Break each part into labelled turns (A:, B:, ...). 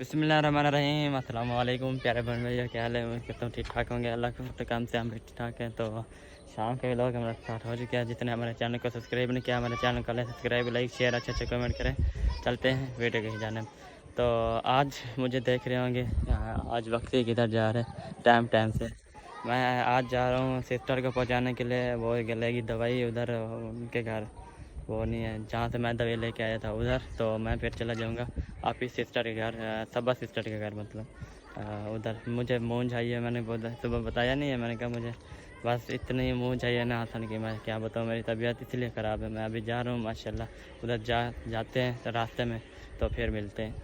A: बिस्मिल्लाहिर्रहमानिर्रहीम। अस्सलाम वालेकुम प्यारे बहन भैया, क्या हाल है? उम्मीद करता हूँ ठीक ठाक होंगे। अल्लाह के काम से हम भी ठीक ठाक हैं। तो शाम के व्लॉग हमारा स्टार्ट हो चुका है। जितने हमारे चैनल को सब्सक्राइब नहीं किया, हमारे चैनल को सब्सक्राइब, लाइक, शेयर, अच्छे कमेंट करें। चलते हैं वीडियो की जानिब। तो आज मुझे देख रहे होंगे आज वक्ती किधर जा रहे हैं टाइम से। मैं आज जा रहा हूँ सिस्टर को पहुँचाने के लिए। वो गले की दवाई उधर उनके घर वो नहीं है जहाँ से मैं दवाई लेके आया था उधर। तो मैं फिर चला जाऊँगा आप ही सिस्टर के घर, सबा सिस्टर के घर मतलब उधर। मुझे मूंछ चाहिए, मैंने सुबह बताया नहीं है। मैंने कहा मुझे बस इतनी ही मूंछ चाहिए ना हसन की। मैं क्या बताऊँ, मेरी तबीयत इसलिए ख़राब है। मैं अभी जा रहा हूँ माशाल्लाह उधर जाते हैं तो रास्ते में तो फिर मिलते हैं।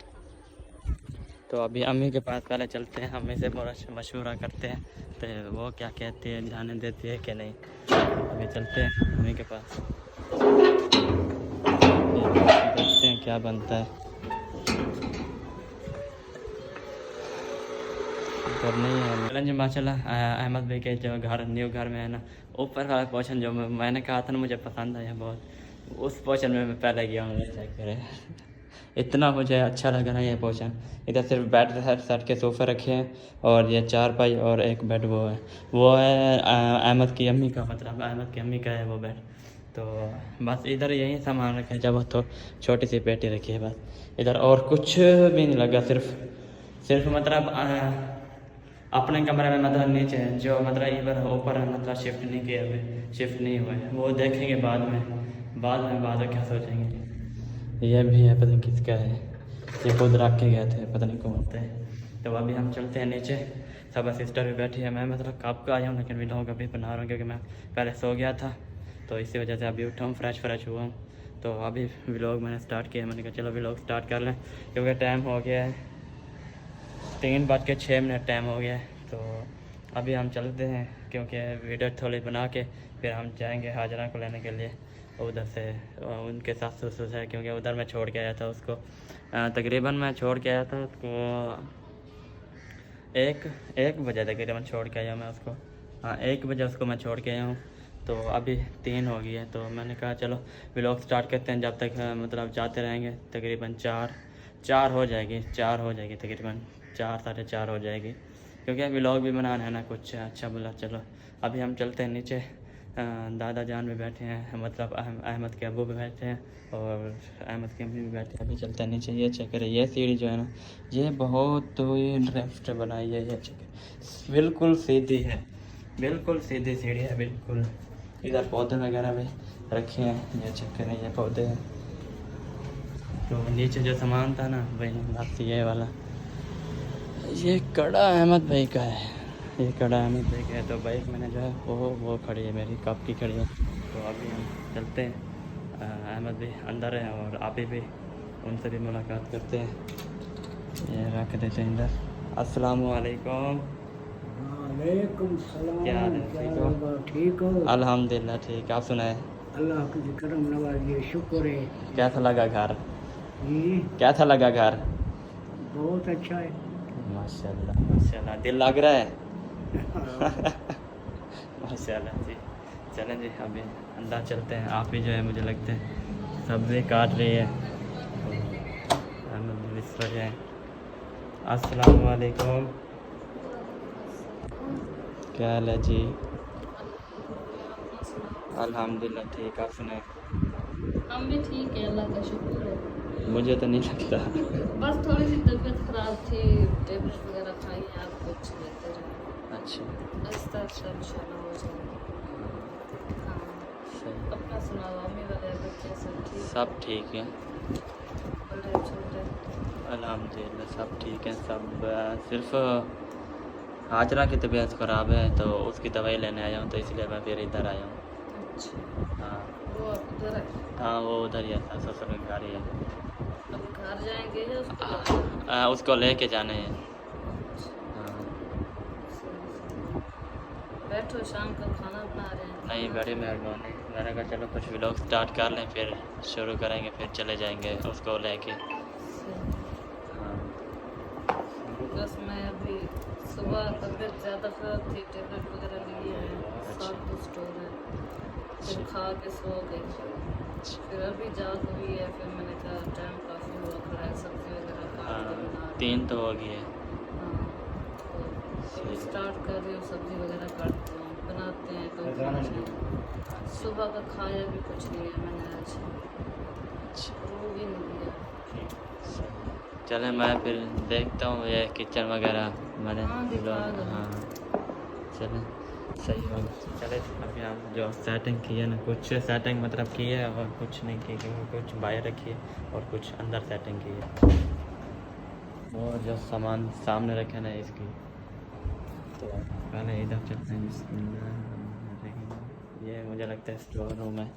A: तो अभी अम्मी के पास पहले चलते हैं, अम्मी से मशवरा करते हैं तो वो क्या कहती है, जाने देती है कि नहीं। अभी चलते हैं अम्मी के पास, देखते हैं क्या बनता है। घर नहीं है चैलेंज माशाल्लाह। अहमद भाई के जो घर न्यू घर में है ना, ऊपर वाला पोर्शन जो मैंने कहा था ना मुझे पसंद आया बहुत, उस पोर्शन में मैं पहले गया हूँ। चेक करें इतना मुझे अच्छा लग रहा है ये पोर्शन। इधर सिर्फ बेड सेट के सोफ़े रखे हैं और ये चारपाई और एक बेड वो है अहमद की अम्मी का, मतलब अहमद की अम्मी का है वो बेड। तो बस इधर यही सामान रखा है, जब तो छोटी सी पेटी रखी है बस। इधर और कुछ भी नहीं लगा, सिर्फ मतलब अपने कमरे में मतलब नीचे जो मतलब इधर ऊपर मतलब शिफ्ट नहीं किए अभी, शिफ्ट नहीं हुए, वो देखेंगे बाद में क्या सोचेंगे। ये भी है, पता नहीं किसका है, ये खुद रख के गए थे, पता नहीं कौन थे। तो अभी हम चलते हैं नीचे। सब सिस्टर भी बैठी है। मैं मतलब कब का आया हूँ लेकिन व्लॉग अभी बना रहा हूँ क्योंकि मैं पहले सो गया था, तो इसी वजह से अभी उठा हूँ, फ्रेश हुआ हूँ। तो अभी व्लॉग मैंने स्टार्ट किया। मैंने कहा चलो व्लॉग स्टार्ट कर लें क्योंकि टाइम हो गया है 3:06 टाइम हो गया है। तो अभी हम चलते हैं क्योंकि वीडियो थोड़ी बना के फिर हम जाएंगे हाजरा को लेने के लिए उधर से, उनके साथ ससुर है क्योंकि उधर मैं छोड़ के आया था उसको। तकरीबन मैं छोड़ के आया था उसको एक बजे तकरीबन छोड़ के आया मैं उसको। हाँ 1 बजे उसको मैं छोड़ के आया हूँ। तो अभी 3 हो गई है। तो मैंने कहा चलो व्लॉग स्टार्ट करते हैं, जब तक मतलब जाते रहेंगे तकरीबन 4 हो जाएगी तकरीबन 4 साढ़े 4 हो जाएगी क्योंकि व्लॉग भी बनाना है ना कुछ अच्छा बुला। चलो अभी हम चलते हैं नीचे। दादा जान भी बैठे हैं, मतलब अहमद के अब्बू भी बैठे हैं और अहमद की अम्मी भी बैठे हैं। अभी चलते हैं नीचे। ये चेक करें, ये सीढ़ी जो है ना ये बहुत ही ड्रिफ्ट बनाई है। ये चेक बिल्कुल सीधी है, बिल्कुल सीधी सीढ़ी है बिल्कुल। इधर पौधे वगैरह भी रखे हैं, ये चेक करें ये पौधे हैं। तो नीचे जो सामान था ना वही बस ये वाला, ये कड़ा अहमद भाई का है, ये कड़ा अहमद भाई का है। तो बाइक मैंने जो है वो खड़ी है, मेरी कब की खड़ी है। तो अभी हम चलते हैं, अहमद भाई अंदर है और आप भी उनसे भी मुलाकात करते हैं। ये रख देते हैं इधर। अस्सलाम वालेकुम।
B: वालेकुम सलाम।
A: क्या हाल है?
B: ठीक हो?
A: अल्हम्दुलिल्लाह ठीक। आप सुनाए?
B: अल्लाह की करम नवाजी, शुक्र है।
A: कैसा लगा घर?
B: जी
A: कैसा लगा घर?
B: बहुत अच्छा है।
A: माशाल्लाह दिल लग रहा है। माशाल्लाह जी। चलें जी अभी अंदर चलते हैं। आप ही जो है मुझे लगते हैं सब्ज़ी काट रही है तो इस वजह। अस्सलाम वालेकुम। क्या हाल है जी? अल्हम्दुलिल्लाह ठीक। आप सुनाए?
C: हम भी ठीक है, अल्लाह का शुक्र है।
A: मुझे तो नहीं लगता।
C: बस थोड़ी सी तबीयत खराब थी, टेबलेट वगैरह खाई हैं, आप कुछ लेते रहे।
A: अच्छा
C: आहिस्ता आहिस्ता इंशाल्लाह हो जाएगा। हाँ
A: सही।
C: अपना सुनाओ, अम्मी वाले बच्चे सब ठीक?
A: सब ठीक है
C: बड़े छोटे?
A: अल्हम्दुलिल्लाह सब ठीक है। सब सिर्फ हाजरा की तबीयत ख़राब है तो उसकी दवाई लेने आया हूँ, तो इसलिए मैं फिर इधर आया हूँ।
C: अच्छा
A: हाँ
C: वो आप उधर है?
A: हाँ वो उधर ही है, ससुर के घर ही है।
C: अब घर जाएंगे या उसको
A: उसको लेके जाने हैं। हाँ
C: बैठो, शाम का खाना बना रहे हैं?
A: नहीं बड़ी मेहरबानी। मैंने कहा चलो कुछ व्लॉग स्टार्ट कर लें फिर शुरू करेंगे, फिर चले जाएंगे उसको लेके। हाँ
C: बस मैं अभी सुबह तबीयत ज़्यादा ख़राब थी, टेबलेट वगैरह लिए हैं, साथ स्टोर है, फिर खा के सो गई। फिर अभी जाग हुई है, फिर मैंने कहा टाइम काफ़ी हुआ, खड़ा है सब्ज़ी वगैरह काट के बना
A: 3 तो हो गई है।
C: हाँ, तो स्टार्ट कर रही हूँ, सब्जी वगैरह काटते हैं, बनाते हैं। तो सुबह का खाया भी कुछ नहीं है मैंने आज, वो भी नहीं दिया।
A: चले मैं फिर देखता हूँ ये किचन वगैरह मैंने
C: हाँ, दिखा दो।
A: हाँ चले सही होगा। चले अभी हम जो सेटिंग की है ना, कुछ सेटिंग मतलब की है और कुछ नहीं की, क्योंकि कुछ बाहर रखी है और कुछ अंदर सेटिंग की है। वो जो सामान सामने रखे ना इसकी, तो पहले इधर चलते हैं। बिस्मिल्लाह। ये मुझे लगता है स्टोर रूम है,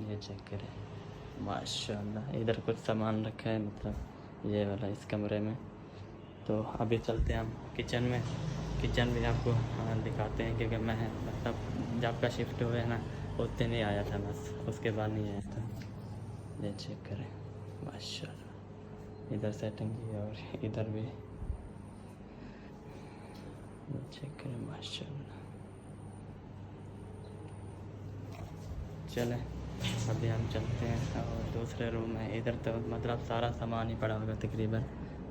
A: ये चेक करें माशाल्लाह। इधर कुछ सामान रखा है मतलब ये वाला इस कमरे में। तो अभी चलते हैं हम किचन में। किचन भी आपको दिखाते हैं, क्योंकि मैं मतलब जब का शिफ्ट हुए ना उतने नहीं आया था, बस उसके बाद नहीं आया था। ये चेक करें माशाल्लाह, इधर सेटिंग की है और इधर भी ये चेक करें माशाल्लाह। चले अभी हम चलते हैं और दूसरे रूम में। इधर तो मतलब सारा सामान ही पड़ा होगा तकरीबन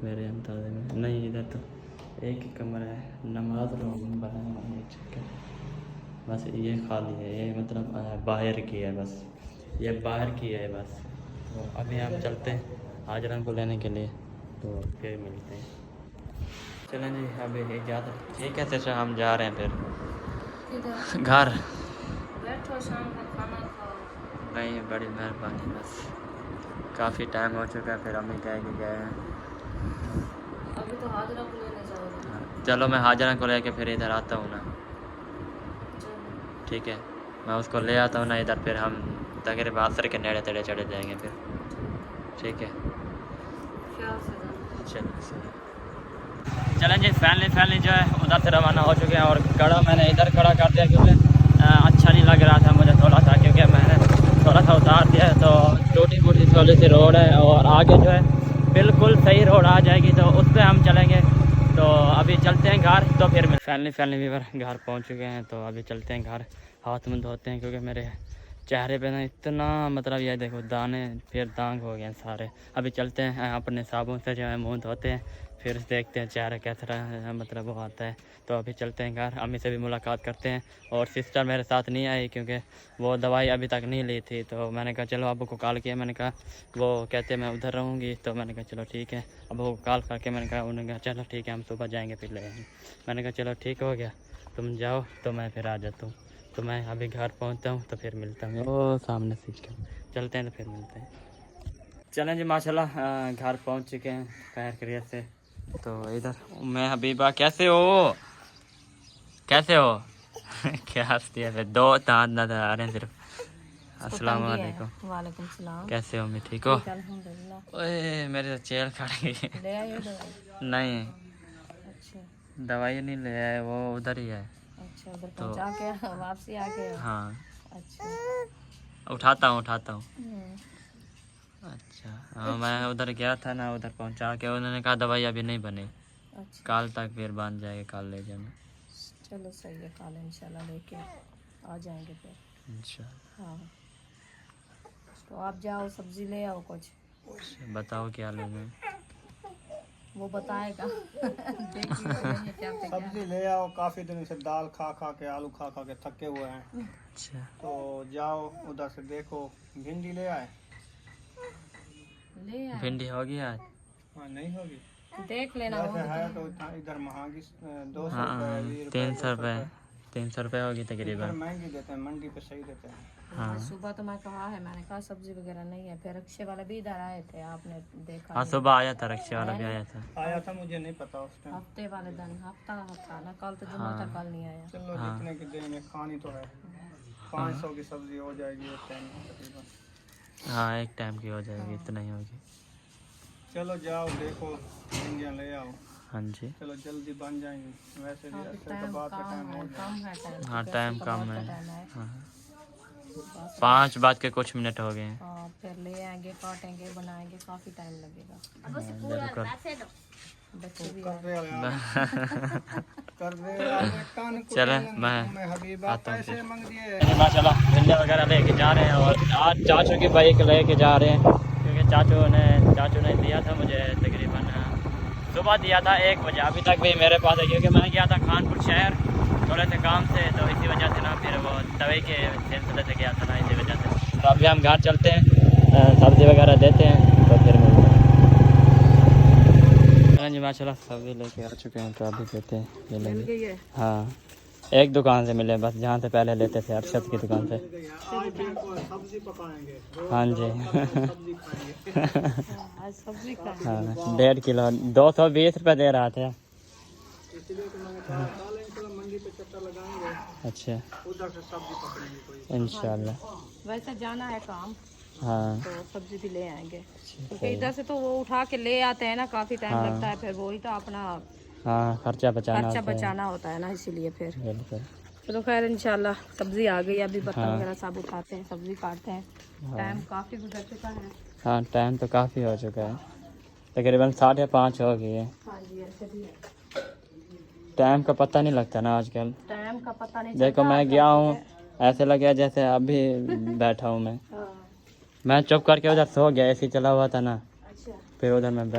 A: मेरे अंदाजे में। नहीं, इधर तो एक ही कमरा है, नमाज रूम बना हुआ है। ठीक है, बस ये खाली है, ये मतलब बाहर की है, बस ये बाहर की है बस। तो अभी हम चलते हैं हाजरा को लेने के लिए, तो फिर मिलते हैं। चलें जी, अभी इजाज़त। ठीक है चाचा, हम जा रहे हैं फिर
C: किधर?
A: घर।
C: बैठो, शाम को खाना खाओ।
A: नहीं, बड़ी मेहरबानी, बस काफ़ी टाइम हो चुका है, फिर अम्मी कह के गए हैं।
C: अभी तो हाजरा को लेने जाओगे।
A: चलो मैं हाजरा को लेके फिर इधर आता हूँ ना।
C: चलो,
A: ठीक है, मैं उसको ले आता हूँ ना इधर, फिर हम तकरीबन असर के नेड़े तेड़े चले जाएंगे फिर। ठीक है,
C: ख्याल से जाना।
A: चलो सही। चलें जी, फैमिली जो है उधर से रवाना हो चुके हैं। और कड़ा मैंने इधर खड़ा कर दिया, क्योंकि अच्छा नहीं लग रहा था मुझे थोड़ा सा, क्योंकि मैंने थोड़ा सा उतार दिया है। तो टूटी फूटी थोड़ी सी रोड है, और आगे जो है बिल्कुल सही रोड आ जाएगी, तो उस पर हम चलेंगे। तो अभी चलते हैं घर, तो फिर फैमिली व्यूअर घर पहुंच चुके हैं। तो अभी चलते हैं घर, हाथ मुँह धोते हैं, क्योंकि मेरे चेहरे पे ना इतना मतलब ये देखो दाने फिर दाग हो गए हैं सारे। अभी चलते हैं अपने साबुन से जो है मुँह धोते हैं, फिर देखते हैं चेहरा कैसा रहा मतलब वो आता है। तो अभी चलते हैं घर, अम्मी से भी मुलाकात करते हैं। और सिस्टर मेरे साथ नहीं आई, क्योंकि वो दवाई अभी तक नहीं ली थी। तो मैंने कहा चलो अबू को कॉल किया, मैंने कहा वो कहते मैं उधर रहूँगी। तो मैंने कहा चलो ठीक है, अबू को कॉल करके मैंने कहा, उन्होंने कहा चलो ठीक है हम सुबह जाएँगे फिर ले आएँगे। मैंने कहा चलो ठीक हो गया, तुम जाओ तो मैं फिर आ जाता हूँ। तो मैं अभी घर पहुँचता हूँ, तो फिर मिलता हूँ। वो सामने सीख चलते हैं, तो फिर मिलते हैं। चलें जी, माशाल्लाह घर पहुँच चुके हैं खैर खैरियत से। तो इधर मैं हबीबा, कैसे हो कैसे हो क्या हंसती है, फिर 2 दांत नजर आ रहे हैं सिर्फ। अस्सलाम वालेकुम।
C: वालेकुम सलाम।
A: कैसे हो अम्मी, ठीक हो?
C: अल्हम्दुलिल्लाह।
A: ओए मेरे तो चेल खड़ गई।
C: ले आइए दवाई।
A: नहीं,
C: अच्छा
A: दवाई नहीं ले आए, वो उधर ही है।
C: अच्छा, उधर पहुंचा के वापसी आ गए।
A: हाँ,
C: अच्छा।
A: उठाता हूँ
C: हम्म,
A: अच्छा हाँ, मैं उधर गया था ना, उधर पहुंचा के उन्होंने कहा दवाई अभी नहीं बनी,
C: अच्छा
A: कल तक फिर बन जाएगी, कल ले जाना
C: चलो सही है, कल इंशाल्लाह लेके आ जाएंगे फिर।
A: इंशाल्लाह।
C: हाँ, तो आप जाओ सब्जी ले आओ कुछ।
A: बताओ क्या ले जाए?
C: वो बताएगा। देखिए क्या पे क्या।
B: सब्जी ले आओ, काफी दिनों से दाल खा खा के, आलू खा खा के थके हुए हैं।
A: अच्छा,
B: तो जाओ उधर से देखो, भिंडी ले आए।
C: ले आओ,
A: भिंडी होगी आज?
B: हाँ नहीं होगी,
C: देख लेना
B: वैसे
C: होगी
B: है
C: तो।
B: तो इधर महंगी 200
A: हाँ,
B: रुपये 20
A: 300 रुपये,
B: 200
A: 300 रुपये होगी
B: इधर
A: तकरीबन।
B: महंगी देते हैं, मंडी पे सही देते हैं।
A: हाँ
C: सुबह तो मैं कहा है, मैंने कहा सब्जी वगैरह नहीं है, फिर रिक्शे वाले भी इधर आए थे, आपने देखा
A: हाँ,
C: नहीं।
A: सुबह आया था, रिक्शे वाला भी आया था।
B: आया था, मुझे नहीं पता उस टाइम।
C: हफ्ते वाले दिन, हफ्ता था ना, कल तो जुम्मा था, कल नहीं आया।
B: चलो
A: हाँ।
B: जितने की देंगे, खानी तो है। 500 की सब्जी हो जाएगी एक टाइम में तकरीबन।
A: हाँ, एक टाइम की हो जाएगी, इतना ही होगी।
B: चलो जाओ देखो, भिंडियाँ ले आओ।
A: हाँ जी,
B: चलो जल्दी बन जाएंगी, वैसे भी
C: हाँ,
B: ऐसे तो
C: टाइम
B: बात का
C: कम
B: टाइम हो
C: है,
B: जाए।
C: कम है टाइम।
A: हाँ टाइम कम है।
C: टाइम है।
A: हाँ, 5 बज के कुछ मिनट हो गए हैं।
C: हाँ, फिर ले आएंगे, काटेंगे, बनाएंगे, काफी टाइम लगेगा।
A: बिल्कुल।
C: बच्चे भी
B: कर
C: आए।
B: दे यार, कर दे यार, कान को
A: चले,
B: मैं
A: मैं
B: हबीबा
A: आता हूँ
B: पैसे
A: फिर।
B: मांग दिए।
A: माशाल्लाह भिंडी वगैरह लेके जा रहे हैं, और आज चाचू की बाइक लेके जा रहे हैं, क्योंकि चाचू ने दिया था मुझे तकरीबन सुबह दिया था 1 बजे, अभी तक भी मेरे पास है, क्योंकि मैं गया था खानपुर शहर थोड़े से काम से, तो इसी वजह से ना फिर वो दवाई के सिलसिले से गया था ना, इसी वजह से। तो अभी हम घर चलते हैं, सब्ज़ी वगैरह देते हैं, तो फिर मिलते हैं जी। माशाल्लाह सब्ज़ी लेके आ चुके हैं, तो अभी देते हैं, ये लेंगे। हाँ, एक दुकान से मिले बस, जहाँ से पहले लेते थे, अरशद की दुकान से।
B: सब्जी पकाएंगे।
A: हाँ जी।
C: सब्जी का
A: हाँ 1.5 किलो 220 रुपये दे रहा था।
B: इसलिए तो मैंने कहा चलो मंडी पे चक्कर लगाएंगे,
A: अच्छा,
B: उधर से सब्जी पकड़ेंगे कोई।
A: इंशाल्लाह।
C: वैसे जाना है काम,
A: हाँ
C: तो सब्जी भी ले आएंगे, क्योंकि इधर से तो वो उठा के ले आते हैं ना, काफ़ी टाइम
A: हाँ।
C: लगता है, फिर वही तो अपना
A: हाँ, खर्चा
C: बचाना होता है ना, इसीलिए फिर।
A: बिल्कुल।
C: चलो खैर इंशाल्लाह सब्जी आ गई, अभी बर्तन
A: हाँ।
C: वगैरह सब उठाते हैं, सब्जी काटते हैं। टाइम काफ़ी गुजर चुका है।
A: हाँ, टाइम तो काफ़ी हो चुका है, तकरीबन 5:30 हो गई है।
C: हाँ जी, ऐसे भी है,
A: टाइम का पता नहीं लगता ना आजकल।
C: टाइम का पता नहीं
A: देखो
C: चलता।
A: मैं गया हूँ, ऐसे लगे जैसे अभी बैठा हूँ मैं।
C: हाँ,
A: मैं चुप करके उधर सो गया, एसी चला हुआ था ना,
C: अच्छा,
A: फिर उधर मैं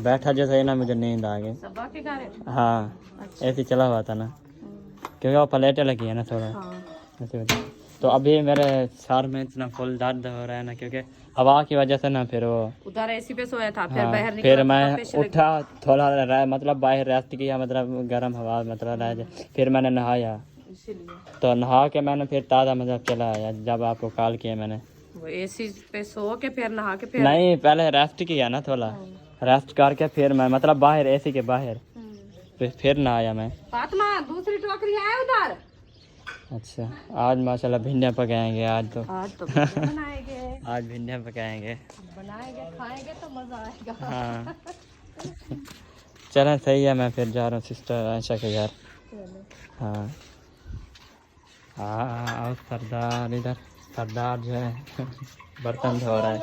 A: बैठा जैसे ही ना, मुझे नींद आ गई।
C: सबा के घर है?
A: हाँ,
C: अच्छा।
A: एसी चला हुआ था ना, क्योंकि वो प्लेटें लगी है ना थोड़ा,
C: हाँ,
A: इसी वजह। तो अभी मेरे सर में इतना फुल दर्द हो रहा है ना, क्योंकि हवा की वजह से ना, फिर वो
C: उधर एसी पे सोया था, फिर
A: हाँ,
C: बाहर निकला
A: फिर
C: तो
A: मैं
C: वापस चले
A: उठा, थोड़ा मतलब बाहर रेस्ट किया, मतलब गर्म हवा मतलब रह जाए, फिर मैंने नहाया,
C: गए, इसीलिए
A: तो नहा के मैंने फिर ताज़ा मतलब चला आया, जब आपको कॉल किया मैंने।
C: वो एसी पे सो के फिर नहा के फिर
A: नहीं, पहले रेस्ट किया ना थोड़ा, रेस्ट करके फिर मैं मतलब बाहर एसी के बाहर, फिर नहाया मैं।
C: फातिमा दूसरी टोकरी है उधर।
A: अच्छा, आज माशाल्लाह भिंडियाँ पकाएंगे, आज तो
C: बनाएंगे
A: आज भिंडियाँ पकाएंगे।
C: खाएंगे तो मजा आएगा।
A: हाँ चलें, सही है, मैं फिर जा रहा हूँ सिस्टर आयशा के घर। हाँ हाँ, और सरदार इधर, सरदार जो है बर्तन धो रहा है।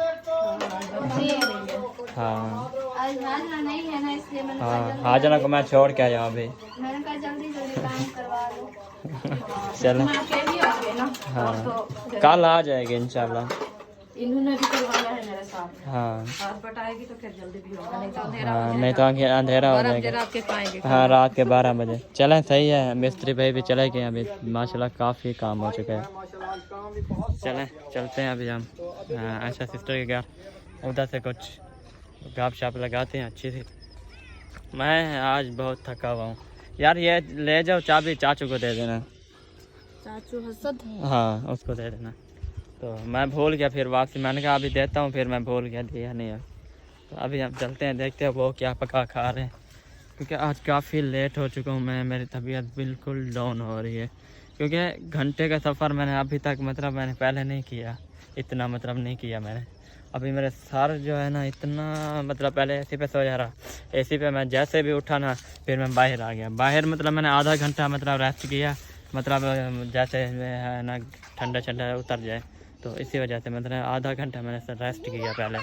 A: हाँ
C: आज हाजना नहीं है ना, इसलिए मैंने
A: हाँ, हाजना को मैं छोड़ के आया हूँ अभी।
C: मैंने कहा जल्दी जल्दी काम करवा लो।
A: चलें,
C: तुम अकेली हो गए ना,
A: हाँ
C: तो
A: कल आ जाएगी इंशाल्लाह।
C: इन्होंने भी करवाना है मेरे साथ।
A: हाँ
C: रात बटाएगी तो फिर जल्दी भी होगा, नहीं तो अंधेरा
A: हाँ,
C: हो
A: नहीं तो अंधेरा हो
C: जाएगा,
A: जाएगा।
C: रात के खाएंगे।
A: हाँ, रात के 12 बजे। चलें, सही है, मिस्त्री भाई भी चले गए अभी, माशाल्लाह काफ़ी काम हो चुका है।
B: माशाल्लाह आज काम भी बहुत।
A: चलें, चलते हैं अभी हम आयशा सिस्टर के घर, उधर से कुछ गप शप लगाते हैं अच्छी सी। मैं आज बहुत थका हुआ हूँ यार, ये ले जाओ चाबी, चाचू को दे देना।
C: चाचू हसद।
A: हाँ, उसको दे देना। तो मैं भूल गया, फिर वापसी मैंने कहा अभी देता हूँ, फिर मैं भूल गया, दिया नहीं है। तो अभी हम चलते हैं, देखते हैं वो क्या पका खा रहे हैं, क्योंकि आज काफ़ी लेट हो चुका हूँ मैं, मेरी तबीयत बिल्कुल डाउन हो रही है, क्योंकि घंटे का सफ़र मैंने अभी तक मतलब मैंने पहले नहीं किया, इतना मतलब नहीं किया मैंने। अभी मेरे सर जो है ना इतना, मतलब पहले एसी पे सो जा रहा, एसी पे मैं जैसे भी उठा ना, फिर मैं बाहर आ गया। बाहर मतलब मैंने आधा घंटा मतलब रेस्ट किया, मतलब जैसे है ना ठंडा ठंडा उतर जाए, तो इसी वजह से मतलब आधा घंटा मैंने रेस्ट किया पहले।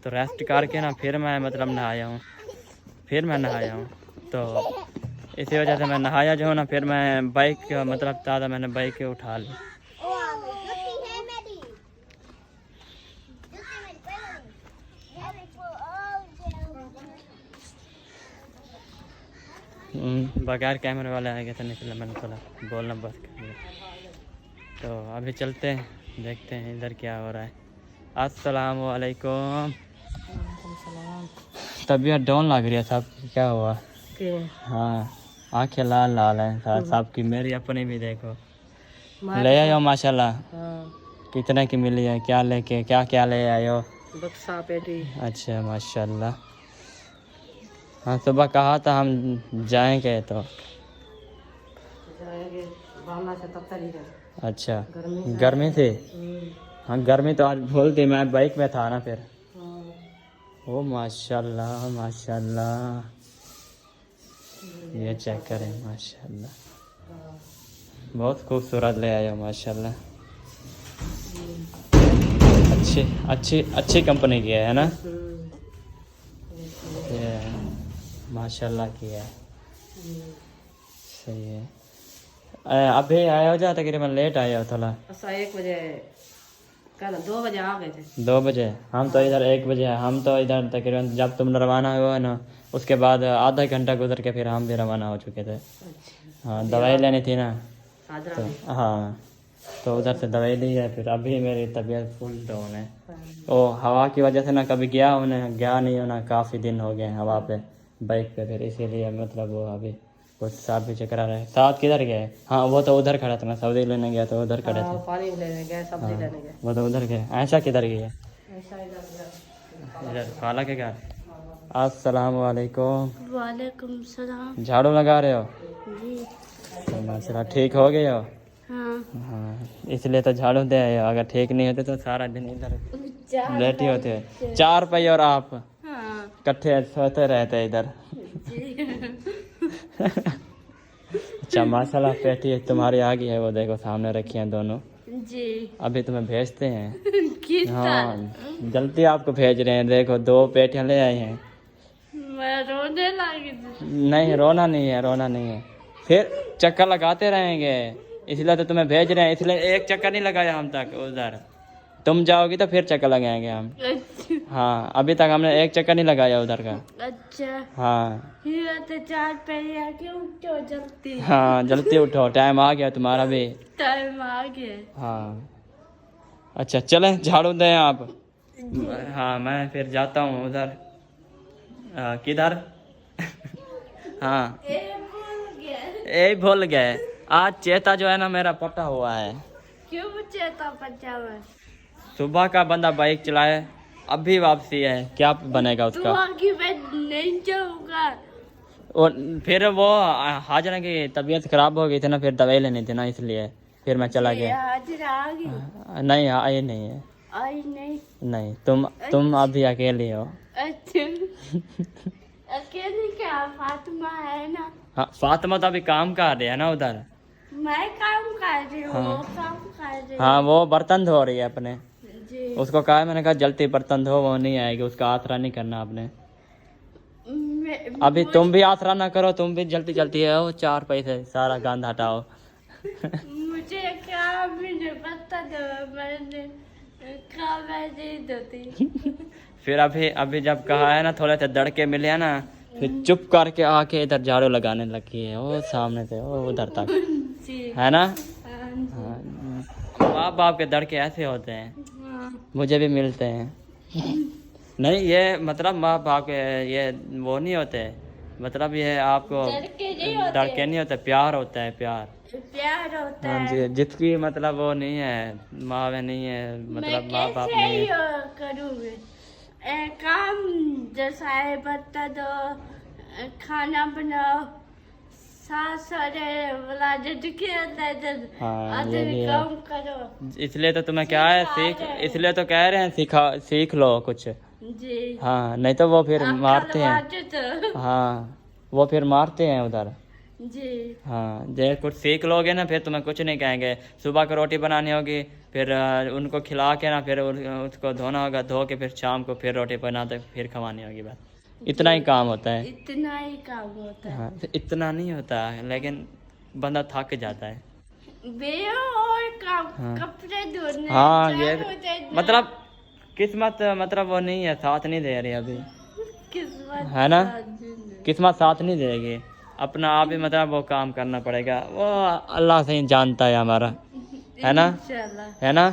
A: तो रेस्ट करके ना फिर मैं मतलब नहाया हूँ, तो इसी वजह से मैं नहाया जो हूँ ना, फिर मैं बाइक मतलब ताज़ा मैंने बाइक उठा ली। बगैर कैमरे वाले आ गए थे, इसलिए मैंने थोड़ा बोलना बस कर दिया। तो अभी चलते हैं, देखते हैं इधर क्या हो रहा है। अस्सलाम वालेकुम। तबीयत डाउन लग रही है सब, क्या हुआ? हाँ, आंखें लाल लाल हैं सबकी, मेरी अपनी भी देखो। ले आयो माशाल्लाह। कितने की मिली है, क्या लेके क्या ले आयो?
C: बक्सा पेटी।
A: अच्छा माशाल्लाह। हाँ, सुबह कहा था हम जाएंगे, तो अच्छा गर्मी थी। हाँ, गर्मी तो आज भूल थी, मैं बाइक में था ना फिर। ओ माशाल्लाह माशाल्लाह, ये चेक करें माशाल्लाह, बहुत खूबसूरत ले आया माशाल्लाह। अच्छी कंपनी की है ना, ये माशाल्लाह की है, सही है। अभी आया हो जा, तकरीबन लेट आया हो थोड़ा।
C: 1 बजे कल 2 बजे आ गए थे।
A: 2 बजे? हम तो इधर 1 बजे है। हम तो इधर तकरीबन जब तुम रवाना हुए ना उसके बाद आधा घंटा गुजर के फिर हम भी रवाना हो चुके थे।
C: अच्छा
A: हाँ, दवाई लेनी थी ना
C: आदरा
A: तो
C: में।
A: हाँ, तो उधर से दवाई ली है। फिर अभी मेरी तबीयत फुल डाउन है। ओ हवा की वजह से ना कभी गया नहीं हूँ ना, काफ़ी दिन हो गए हवा पे बाइक पे। फिर इसीलिए मतलब वो अभी कुछ साथ भी चकरा रहे। साथ किधर गए? हाँ वो तो उधर खड़ा था ना, सऊदी लेने गया तो उधर खड़े थे।
C: पानी लेने गए, सब्जी लेने गए।
A: वो तो उधर गए। ऐसा किधर गए?
C: ऐसा इधर
A: इधर खाला के घर। अस्सलाम वालेकुम।
C: वालेकुम सलाम
A: झाड़ू लगा रहे हो?
C: जी।
A: माशाल्लाह, ठीक हो गए हो?
C: हाँ
A: हाँ, इसलिए तो झाड़ू दे आए हो। अगर ठीक नहीं होते तो सारा दिन इधर लेटे होते। 4 पहिए और आप
C: हाँ
A: इकट्ठे सोते रहते इधर। अच्छा माशाल्लाह, पेटी तुम्हारी आ गई है, वो देखो सामने रखी हैं दोनों।
C: जी।
A: अभी तुम्हें भेजते हैं।
C: किस
A: हाँ जल्दी आपको भेज रहे हैं। देखो 2 पेटियां ले आए हैं।
C: मैं रोने लगी थी।
A: नहीं रोना नहीं है, रोना नहीं है। फिर चक्कर लगाते रहेंगे, इसलिए तो तुम्हें भेज रहे हैं। इसलिए एक चक्कर नहीं लगाया हम तक उधर। तुम जाओगी तो फिर चक्कर लगाएंगे हम।
C: अच्छा
A: हाँ, अभी तक हमने एक चक्कर नहीं लगाया उधर का।
C: अच्छा।
A: हाँ
C: ये तो 4 पहिया क्यों उठो जल्दी।
A: हाँ, जल्दी उठो, टाइम आ गया तुम्हारा भी।
C: टाइम आ गया।
A: हाँ अच्छा, चलें झाड़ू दें आप। हाँ मैं फिर जाता हूँ उधर। किधर? हाँ यही भूल गए। आज चेता जो है ना मेरा पटा हुआ है।
C: क्यों चेता बचा हुआ?
A: सुबह का बंदा बाइक चलाए, अभी वापसी है, क्या बनेगा
C: तू
A: उसका?
C: आगे मैं नहीं जाऊंगा।
A: और फिर वो हाजरा की तबीयत खराब हो गई थी ना, फिर दवाई लेनी थी ना, इसलिए फिर मैं चला गया।
C: आज आ गई।
A: नहीं आई नहीं है।
C: आई नहीं।
A: नहीं, तुम अभी अकेली हो।
C: अच्छा अकेले क्या? फातिमा है ना।
A: हाँ, फातिमा तो अभी काम कर रही है ना उधर।
C: मैं काम कर रही हूँ,
A: हाँ।
C: वो काम कर रही
A: हाँ वो बर्तन धो रही है अपने।
C: है। जी।
A: उसको कहा है, मैंने कहा जल्दी बर्तन धो, वो नहीं आएगी, उसका आसरा नहीं करना आपने। अभी तुम भी आसरा ना करो, तुम भी जल्दी जल्दी आओ, 4 पैसे सारा गंद हटाओ।
C: मुझे क्या भी नहीं पता था, मैंने कहा मैं नहीं धोती।
A: फिर अभी जब कहा है ना, थोड़े से दड़के मिले हैं ना, फिर चुप करके आके इधर झाड़ू लगाने लगी है, वो सामने से वो उधर तक,
C: जी।
A: है ना?
C: हाँ जी।
A: हाँ, माँ बाप के दड़के ऐसे होते हैं,
C: हाँ।
A: मुझे भी मिलते हैं। नहीं ये मतलब माँ बाप के ये वो नहीं होते, मतलब ये आपको
C: लड़के नहीं होते।
A: दड़के नहीं होते, प्यार होता है, प्यार।
C: प्यार होता
A: हाँ
C: है।
A: जी, जिसकी मतलब वो नहीं है, माँ वे नहीं है, मतलब माँ बाप
C: मैं
A: नहीं है।
C: कैसे करूँगी? काम जैसा है, बता दो, खाना बनाओ, सास सरे वाला जिसके अंदर
A: हाँ, ये भी है।
C: काम करो।
A: इसलिए तो तुम्हें क्या है, इसलिए तो कह रहे हैं सीख लो कुछ।
C: जी।
A: हाँ, नहीं तो वो फिर
C: आप
A: मारते हैं।
C: कलवाते तो।
A: हाँ वो फिर मारते हैं उधर।
C: जी।
A: हाँ, जे कुछ सीख लोगे ना, फिर तुम्हें कुछ नहीं कहेंगे। सुबह को रोटी बनानी होगी, फिर उनको खिला के ना, फिर उसको धोना होगा, धो के फिर शाम को फिर रोटी बनाते फिर खवानी होगी, बस इतना ही काम होता है।
C: इतना ही काम होता है।
A: हाँ, इतना नहीं होता है, लेकिन बंदा थक जाता है।
C: और काम,
A: हाँ।
C: कपड़े धोने,
A: हाँ
C: चाय
A: ये
C: बनाना,
A: मतलब किस्मत मतलब वो नहीं है, साथ नहीं दे रही अभी,
C: किस्मत
A: है ना?
C: साथ देना।
A: किस्मत साथ नहीं देगी, अपना आप ही मतलब वो काम करना पड़ेगा। वो अल्लाह से ही जानता है हमारा, है ना?
C: इंशाल्लाह।
A: है ना?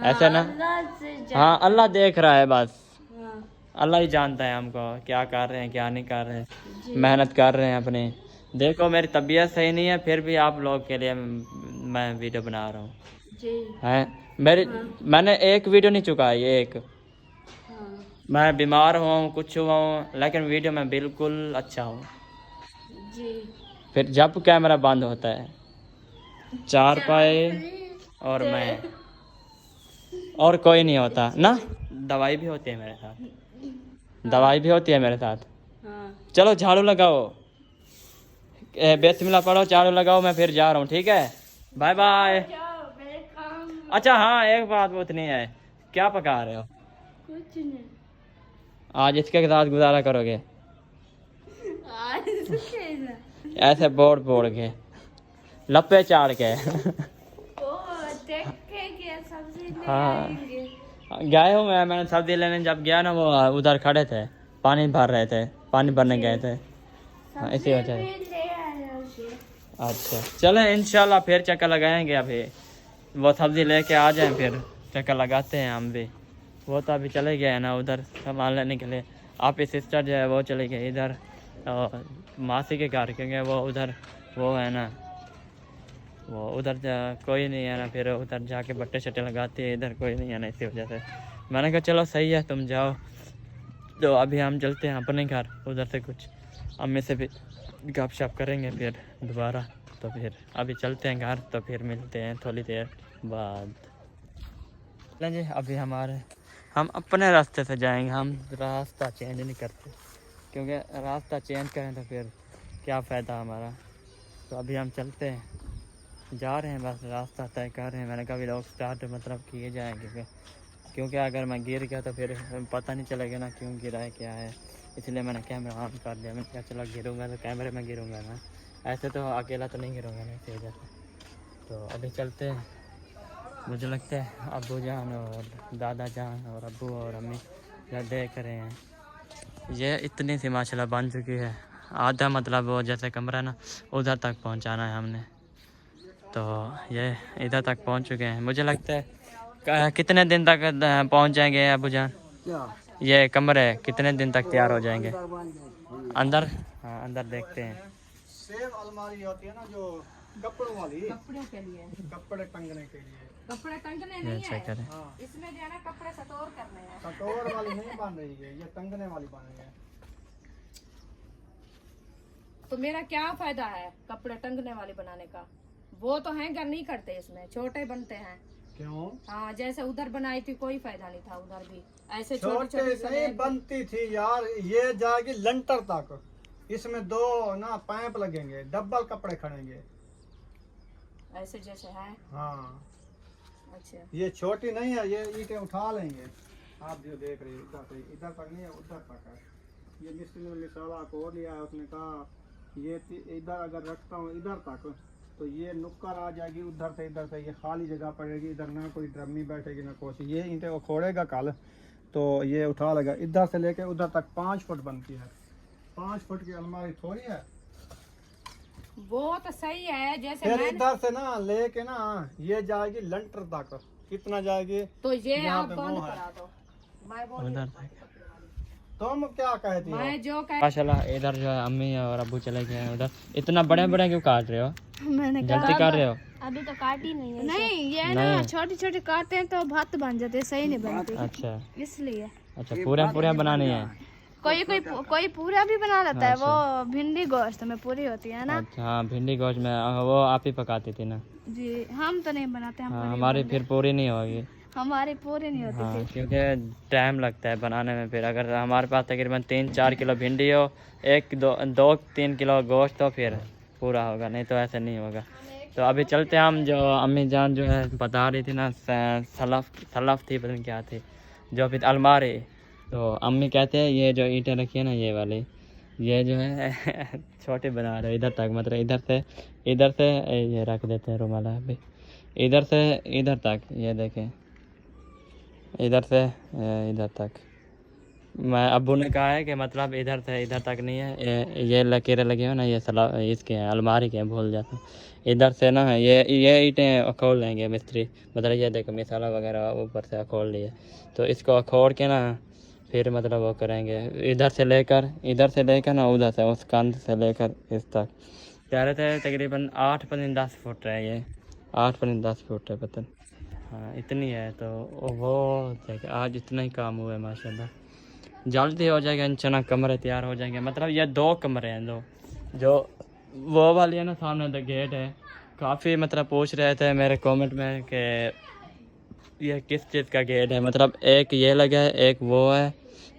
A: ऐसे ना?
C: अल्लाह से
A: हाँ, अल्लाह देख रहा है बस,
C: हाँ।
A: अल्लाह ही जानता है हमको क्या कर रहे हैं क्या नहीं कर रहे हैं।
C: जी।
A: मेहनत कर रहे हैं अपनी। देखो मेरी तबीयत सही नहीं है, फिर भी आप लोग के लिए मैं वीडियो बना रहा हूँ।
C: जी।
A: है मेरी, मैंने एक वीडियो नहीं चुकाई, एक।
C: हाँ।
A: मैं बीमार हुआ हूँ, कुछ हुआ हूँ, लेकिन वीडियो में बिल्कुल अच्छा हूँ।
C: जी।
A: फिर जब कैमरा बंद होता है, 4 पाए और मैं, और कोई नहीं होता ना। दवाई भी होती है मेरे साथ, दवाई भी होती है मेरे साथ।
C: हाँ।
A: चलो झाड़ू लगाओ, बिस्मिल्लाह पढ़ो, झाड़ू लगाओ, मैं फिर जा रहा हूँ, ठीक है? Bye bye.
C: जाओ, मेरे काम
A: अच्छा हाँ, एक बात पूछनी है, क्या पका रहे हो
C: कुछ नहीं।
A: आज? इसके साथ गुजारा करोगे
C: आज कैसा?
A: ऐसे बोड़ के, लप्पे चाड़ के?
C: ओ देखेंगे, सब्जी ले
A: हाँ।
C: आएंगे।
A: गए हूँ मैंने सब्जी लेने जब गया ना वो उधर खड़े थे, पानी भर रहे थे, पानी भरने गए थे। हाँ इसी वजह से। अच्छा चले इंशाल्लाह फिर चक्कर लगाएंगे, अभी वो सब्जी लेके आ जाएं फिर चक्कर लगाते हैं हम भी। वो तो अभी चले गए हैं ना उधर सामान लेने के लिए। आपकी सिस्टर जो है वो चले गए इधर मासी के घर, क्योंकि वो उधर वो है ना, वो उधर कोई नहीं है ना, फिर उधर जाके बट्टे शट्टे लगाती है, इधर कोई नहीं है ना, इसी वजह से मैंने कहा चलो सही है तुम जाओ। तो अभी हम चलते हैं अपने घर, उधर से कुछ अम्मी से भी गपशप करेंगे फिर दोबारा। तो फिर अभी चलते हैं घर, तो फिर मिलते हैं थोड़ी देर बाद। जी अभी हम अपने रास्ते से जाएंगे, हम रास्ता चेंज नहीं करते, क्योंकि रास्ता चेंज करें तो फिर क्या फ़ायदा हमारा। तो अभी हम चलते हैं, जा रहे हैं, बस रास्ता तय कर रहे हैं। मैंने कहा व्लॉग स्टार्ट मतलब किए जाएंगे, क्योंकि अगर मैं गिर गया तो फिर पता नहीं चलेगा ना क्यों गिरा है क्या है, इसलिए मैंने कैमरा ऑन कर दिया। मैंने कहा चलो गिरूँगा तो कैमरे में गिरूँगा ना, ऐसे तो अकेला तो नहीं गिरूँगा ना, इसी वजह से। तो अभी चलते हैं। मुझे लगता है अब्बू जान और दादा जान और अब्बू और अम्मी देख रहे हैं। ये इतनी सी माशाल्लाह बन चुकी है, आधा मतलब वो जैसे कमरा ना उधर तक पहुंचाना है हमने। तो ये इधर तक पहुंच चुके हैं। मुझे लगता है कितने दिन तक पहुंच जाएंगे अब्बू जान? ये कमरे कितने दिन तक तैयार हो जाएंगे अंदर? हाँ अंदर देखते हैं।
B: सेम अलमारी होती है ना जो कपड़ों वाली,
C: कपड़ों के लिए,
B: कपड़े टंगने के लिए।
C: कपड़े टंगने नहीं
A: अच्छा
C: है
A: करें।
B: हाँ
C: इसमें जो है ना कपड़े सटोर करने हैं।
B: कटोर वाली नहीं बन रही है, ये टंगने वाली बन रही है।
C: तो मेरा क्या फायदा है कपड़े टंगने वाली बनाने का? वो तो हैंगर नहीं करते, इसमें छोटे बनते हैं।
B: क्यों?
C: हाँ जैसे उधर बनाई थी कोई फायदा नहीं था, उधर भी ऐसे
B: छोटे नहीं
C: स्लैब
B: बनती थी यार, ये जाएगी लंटर तक। इसमें दो ना पाइप लगेंगे, डबल कपड़े खड़ेंगे
C: ऐसे जैसे है।
B: हाँ
C: अच्छा
B: ये छोटी नहीं है, ये ईंटें उठा लेंगे। आप जो देख रहे हैं इधर तक नहीं है, उधर तक है। ये मिस्त्री ने मिसाला को लिया है, उसने कहा ये इधर अगर रखता हूँ इधर तक तो ये नुक्कर आ जाएगी, उधर से इधर से ये खाली जगह पड़ेगी, इधर ना कोई ड्रमी बैठेगी ना कुछ। ये ईंटें वो खोड़ेगा कल तो ये उठा लेगा। इधर से लेके उधर तक 5 फुट बनती है। 5 फुट की अलमारी थोड़ी है।
C: वो तो सही है, जैसे
B: फिर
C: मैंने
B: इधर से ना लेके ना ये जाएगी लंटर तक। कितना जाएगी?
C: तो ये
B: यहाँ
C: आप
B: पे
C: बंद
B: वो है।
C: करा दो। मैं बोल
A: उधर
B: तुम क्या कहती हो?
C: मैं जो कह
A: माशाल्लाह इधर जो है अम्मी और अब्बू चले गए हैं उधर। इतना बड़े बड़े क्यों काट रहे हो?
D: मैंने
A: जल्दी कर रहे हो?
D: अभी तो काटी नहीं है। नहीं ये
A: नहीं।
D: ना छोटे छोटे काटते हैं तो भात बन जाते हैं, सही नहीं बनती
A: अच्छा
D: इसलिए।
A: अच्छा पूरा बनानी है?
D: कोई पूरा भी बना लेता है। वो भिंडी गोश्त में पूरी होती है ना।
A: अच्छा हाँ भिंडी गोश्त में वो आप ही पकाती थी ना?
D: जी हम तो नहीं बनाते, हम
A: हाँ हमारी फिर पूरी नहीं होगी।
D: हमारी पूरी नहीं होती
A: हाँ
D: थी।
A: क्योंकि टाइम लगता है बनाने में। फिर अगर हमारे पास तकरीबन 3-4 किलो भिंडी हो, 1-2-3 किलो गोश्त हो, फिर पूरा होगा, नहीं तो ऐसे नहीं होगा। तो अभी चलते हैं हम। जो अम्मी जान जो है बता रही थी ना सलफ थी, पता नहीं क्या थी, जो फिर अलमारी। तो अम्मी कहते हैं ये जो ईंटें रखी है ना ये वाली, ये जो है छोटे बना रहे इधर तक, मतलब इधर से ये रख देते हैं रुमाल अभी, इधर से इधर तक, ये देखें इधर से इधर तक। मैं अब्बू ने कहा है कि मतलब इधर से इधर तक नहीं है, ये लकीरें लगी हो ना ये इसके हैं, अलमारी के हैं, भूल जाता हूँ। इधर से ना ये ईंटें खोल लेंगे मिस्त्री, मतलब ये देखो मिसाला वगैरह ऊपर से खोल लिए, तो इसको अखोड़ के ना फिर मतलब वो करेंगे। इधर से लेकर ना उधर से उस कंध से लेकर इस तक कह रहे थे तकरीबन 8-10 फुट है, ये 8-10 फुट है पता नहीं। हाँ इतनी है। तो वो देखिए आज इतना ही काम हुआ है माशाल्लाह, जल्दी हो जाएगा इंशाल्लाह, कमरे तैयार हो जाएंगे। मतलब ये 2 कमरे हैं, दो जो वो वाली है ना सामने द गेट है। काफ़ी मतलब पूछ रहे थे मेरे कमेंट में कि ये किस चीज़ का गेट है, मतलब एक ये लगा है, एक वो है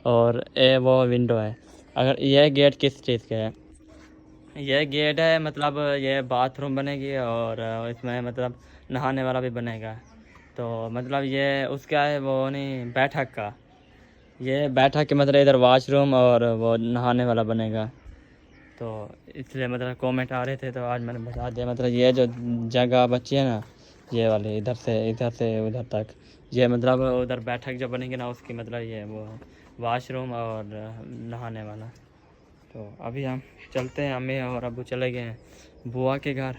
A: और वो विंडो है। अगर ये गेट किस चीज़ का है, ये गेट है मतलब ये बाथरूम बनेगी और इसमें मतलब नहाने वाला भी बनेगा। तो मतलब ये उसका है वो नहीं बैठक का, ये बैठक के मतलब इधर वॉशरूम और वो नहाने वाला बनेगा। तो इसलिए मतलब कमेंट आ रहे थे तो आज मैंने बता दिया। मतलब ये जो जगह बची है ना ये वाले इधर से उधर तक। ये मतलब उधर बैठक जो बनेगी ना उसकी मतलब ये वो वॉशरूम और नहाने वाला। तो अभी हम चलते हैं, अम्मी और अब्बू चले गए हैं बुआ के घर,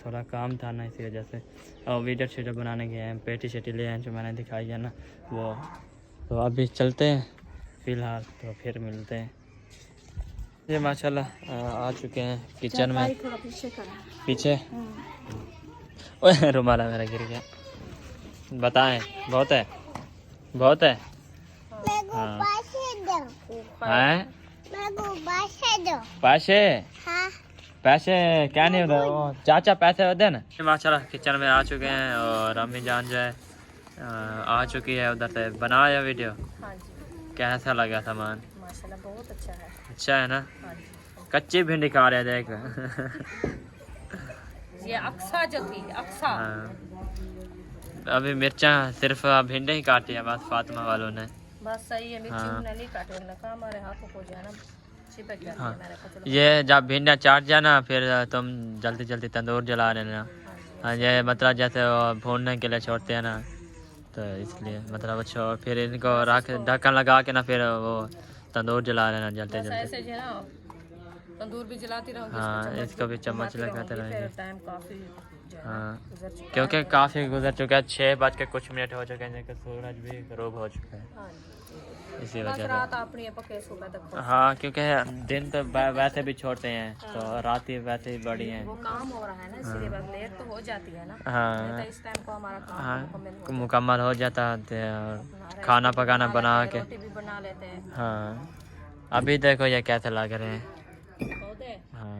A: थोड़ा काम था ना इसी वजह से। और वीडियो शीडियो बनाने गए हैं, पेटी शेटी ले आए जो मैंने दिखाई है ना वो। तो अभी चलते हैं फ़िलहाल, तो फिर मिलते हैं। ये माशाल्लाह आ चुके हैं किचन में।
D: थोड़ा
A: पीछे ओए रुमाला मेरा गिर गया। बताएं बहुत है हाँ हैं पैसे क्या नहीं होता वो चाचा पैसे होते हैं ना। माशाल्लाह किचन में आ चुके हैं और अम्मी जान जो है आ चुकी है उधर से। बनाया वीडियो
C: हाँ जी,
A: कैसा लगा सामान?
C: माशाल्लाह बहुत अच्छा है।
A: अच्छा है ना।
C: हाँ जी,
A: कच्ची भिंडी खा रहे थे देख।
C: ये अक्सा जो थी अक्सा।
A: हाँ। अभी मिर्चा सिर्फ भिंडी ही काटी है बस फातिमा वालों ने।
C: बस सही है, मिर्ची
A: हाँ।
C: उन्हें नहीं काटे, उन्हें कहा हमारे हाथों को जो है ना चिपक जाती
A: हाँ।
C: है। मैंने कहा चलो
A: ये जब भिंडियाँ चाट जाए ना फिर तुम जल्दी जल्दी तंदूर जला लेना। हाँ, ये मतलब जैसे वो भूनने के लिए छोड़ते हैं ना, तो इसलिए मतलब वो छोड़ फिर इनको रख ढक्कन लगा के ना फिर वो तंदूर जला लेना जल्दी
C: बस
A: जल्दी।
C: ऐसे जो है ना तंदूर भी जलाती रहूंगी,
A: हाँ, इसको भी चम्मच लगाते
C: रहूंगी,
A: रहेंगे।
C: फिर टाइम काफी जो है ना
A: हाँ,
C: गुजर चुका है।
A: क्योंकि काफ़ी गुजर चुका है, 6:00 हो चुके हैं, सूरज भी गरूब हो चुका है
C: हाँ जी,
A: इसी
C: बस
A: वजह
C: रात अपनी पके सुबह तक
A: से। हाँ, क्योंकि दिन तो वैसे भी छोड़ते हैं तो रात ही वैसे ही बड़ी है।
C: वो काम हो रहा है ना इसलिए बस लेट तो हो जाती है ना।
A: हाँ
C: नहीं तो इस टाइम को हमारा काम
A: हाँ,
C: मुकम्मल हो
A: मुकम्मल हो जाता है और
C: जाता है।
A: खाना पकाना बना
C: लेते
A: के।
C: हैं, रोटी भी बना लेते हैं।
A: हाँ, अभी देखो ये कैसे लग रहे हैं।
C: पौधे
A: हाँ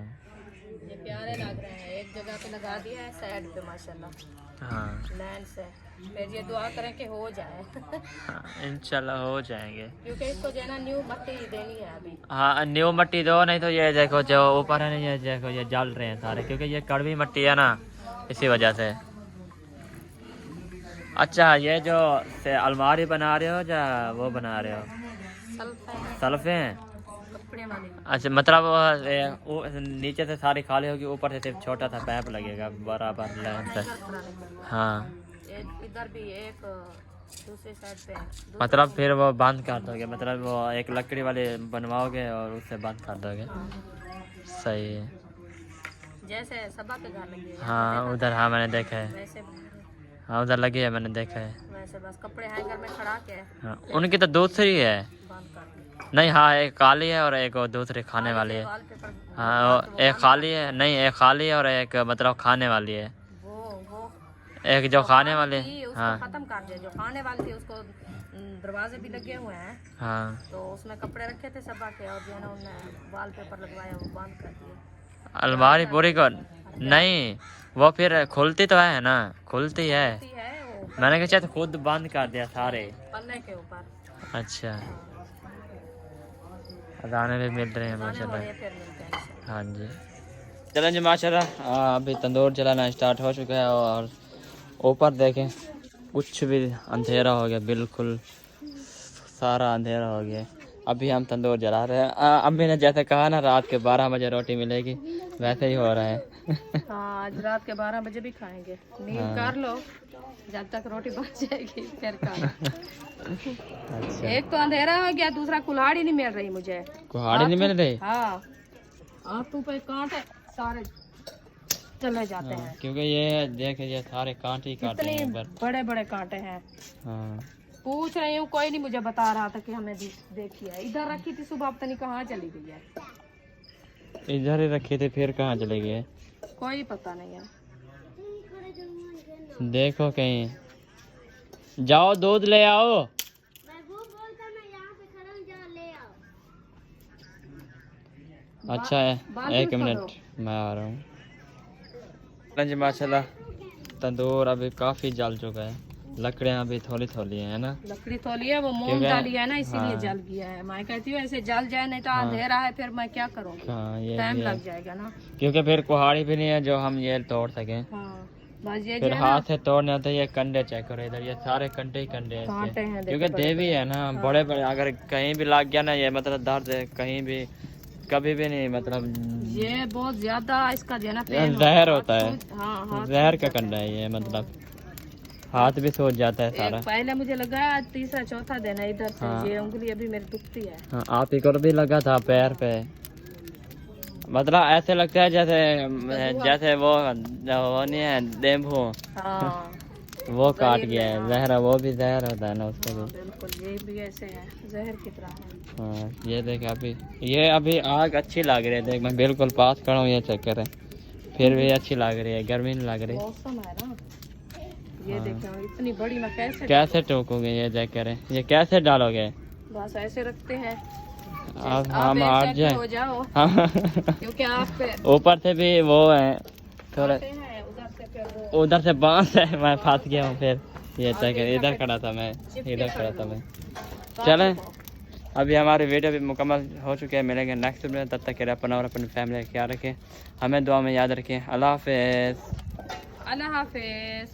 C: ये प्यारे लग रहे हैं, एक जगह पे लगा दिया है साइड पे माशाल्लाह
A: हाँ
C: लाइन से। फिर ये दुआ करें कि हो जाए
A: हाँ, इंशाल्लाह हो जाएंगे।
C: क्योंकि इसको जो है ना न्यू मट्टी देनी है अभी।
A: हाँ, न्यू मिट्टी दो, नहीं तो ये देखो जो ऊपर है ना ये देखो ये जल रहे हैं सारे, क्योंकि ये कड़वी मिट्टी है ना इसी वजह से। अच्छा, ये जो से अलमारी बना रहे हो या वो बना रहे हो? सल्फे हैं।
C: कपड़े वाले
A: अच्छा, मतलब वो नीचे से सारी खाली होगी, ऊपर से सिर्फ छोटा सा पैप लगेगा बराबर लाइन से। हाँ,
C: इधर भी एक दूसरी साइड पे
A: मतलब फिर वो बंद कर दोगे, मतलब वो एक लकड़ी वाले बनवाओगे और उससे बंद कर दोगे। सही है।
C: जैसे सबा के घर लगी है
A: हाँ उधर, हाँ मैंने देखा है।
C: वैसे
A: हाँ उधर लगी है, मैंने देखा है।
C: वैसे बस कपड़े हैंगर में खड़ा के
A: हाँ, उनकी तो दूसरी है।
C: बंद कर दी।
A: नहीं, हाँ एक काली है और एक वो दूसरी खाने वाली है।
C: वॉलपेपर
A: हाँ, वो एक खाली है, नहीं एक खाली है और एक मतलब खाने वाली है।
C: वो
A: एक जो खाने वाली
C: थी,
A: है।
C: उसको
A: हाँ
C: खत्म कर दिया। जो खाने वाली थी उसको दरवाजे भी लगे हुए हैं,
A: हाँ,
C: तो उसमें कपड़े रखे थे सबा के और जो है ना उन्होंने वॉलपेपर लगवाया वो बंद कर दिया।
A: अलमारी पूरी को नहीं, वो फिर खुलती तो है ना, खुलती है।
C: होती है वो
A: मैंने कहा शायद खुद बंद कर दिया सारे।
C: पन्ने के ऊपर
A: अच्छा, दाने भी मिल रहे हैं
C: जाने
A: माशाल्लाह।
C: वाले फिर मिलते हैं इंशाल्लाह।
A: हाँ जी, चलें जी माशाल्लाह। अभी तंदूर जलाना स्टार्ट हो चुका है और ऊपर देखें कुछ भी अंधेरा हो गया, बिल्कुल सारा अंधेरा हो गया। अभी हम तंदूर जला रहे हैं। अम्मी ने जैसे कहा ना रात के 12 बजे रोटी मिलेगी, वैसे ही हो रहा है।
C: हाँ, आज रात के 12 बजे भी खाएंगे। नींद
A: हाँ।
C: कर लो जब तक रोटी बन जाएगी फिर खाना।
A: अच्छा,
C: एक तो अंधेरा हो गया, दूसरा कुल्हाड़ी नहीं मिल रही मुझे।
A: कुहाड़ी नहीं मिल रही?
C: हाँ, आंखों पे कांटे सारे चले जाते हैं।
A: क्योंकि ये देखे ये सारे कांटे ही काटे हैं
C: इतने
A: ऊपर।
C: बड़े बड़े कांटे हैं।
A: हाँ,
C: पूछ रही हूँ, कोई नहीं मुझे बता रहा था कि हमें देखी है। इधर रखी थी सुबह, पता नहीं कहाँ चली गई है।
A: इधर ही रखे थे, फिर कहाँ चले गए?
C: कोई पता नहीं है।
A: देखो कहीं, जाओ दूध ले आओ। अच्छा है, एक मिनट मैं आ रहा हूँ। जी माशाल्लाह तंदूर अभी काफ़ी जल चुका है, लकड़ियाँ अभी थोड़ी थोड़ी हैं ना।
C: लकड़ी थोली है, वो मूंग
A: क्योंकि-
C: डाली है ना इसीलिए
A: हाँ।
C: जल गया है। मैं कहती हूँ ऐसे जल जाए, नहीं तो अंधेरा है फिर मैं क्या करूँगी,
A: हाँ ये
C: टाइम
A: भी है।
C: लग जाएगा ना।
A: क्योंकि फिर कुहाड़ी भी नहीं है जो हम ये तोड़ सकें।
C: हाँ, बस ये जो
A: फिर
C: है
A: हाथ
C: ना
A: से तोड़ने होते हैं। ये कंडे चेक करो इधर, ये सारे कंडे ही कंडे हैं
C: कांटे
A: इसके।
C: हैं, देखो
A: क्योंकि
C: बड़े
A: देवी है ना, बड़े बड़े, अगर कहीं भी लग गया ना ये मतलब दर्द है, कहीं भी कभी भी नहीं मतलब
C: ये बहुत ज्यादा इसका जो है ना
A: जहर होता है।
C: हाँ हाँ,
A: जहर का कंडा है ये मतलब। हाथ भी सूज जाता है सारा।
C: पहले मुझे लगा आज तीसरा चौथा दिन है इधर से।
A: हाँ।
C: ये उंगली अभी मेरी दुखती है।
A: हाँ, आप ही को भी लगा था पैर पे, मतलब ऐसे लगता है जैसे जैसे वो नहीं है डेंगू,
C: हाँ
A: वो काट गया है। जहर, वो भी जहर होता है ना उसको भी।
C: बिल्कुल, ये भी ऐसे है, जहर की तरह है।
A: हाँ, ये देख अभी, ये अभी आग अच्छी लग रही है। देख मैं बिल्कुल पास खड़ा हूँ, ये चक्कर है, फिर भी अच्छी लग रही है, गर्मी नहीं लग रही।
C: मौसम है ना। ये
A: हाँ।
C: देखो इतनी बड़ी मैं
A: कैसे टोकोगे ये चक्कर है, ये कैसे डालोगे?
C: बस ऐसे रखते हैं।
A: अब
C: आप
A: हम
C: एक
A: हट
C: साइड पे
A: जाए।
C: हो जाओ,
A: हाँ।
C: क्योंकि आप पे
A: ऊपर से भी वो है थोड़ा,
C: आते हैं, उधर से फिर वो
A: उधर से बांस है, मैं फंस गया हूँ। फिर ये
C: आगे
A: चक्कर, इधर
C: जाके
A: खड़ा था मैं,
C: चिपके
A: इधर
C: खड़े
A: खड़ा था
C: रहो।
A: मैं।
C: काट
A: चलें,
C: दो।
A: अभी हमारी वीडियो भी मुकम्मल हो चुके हैं। मिलेंगे नेक्स्ट वीडियो में, तब तक के लिए अपना और अपनी फैमिली का ख्याल रखें, हमें दुआ में याद रखें। अल्लाह हाफिज़।
C: अल्लाह हाफिज।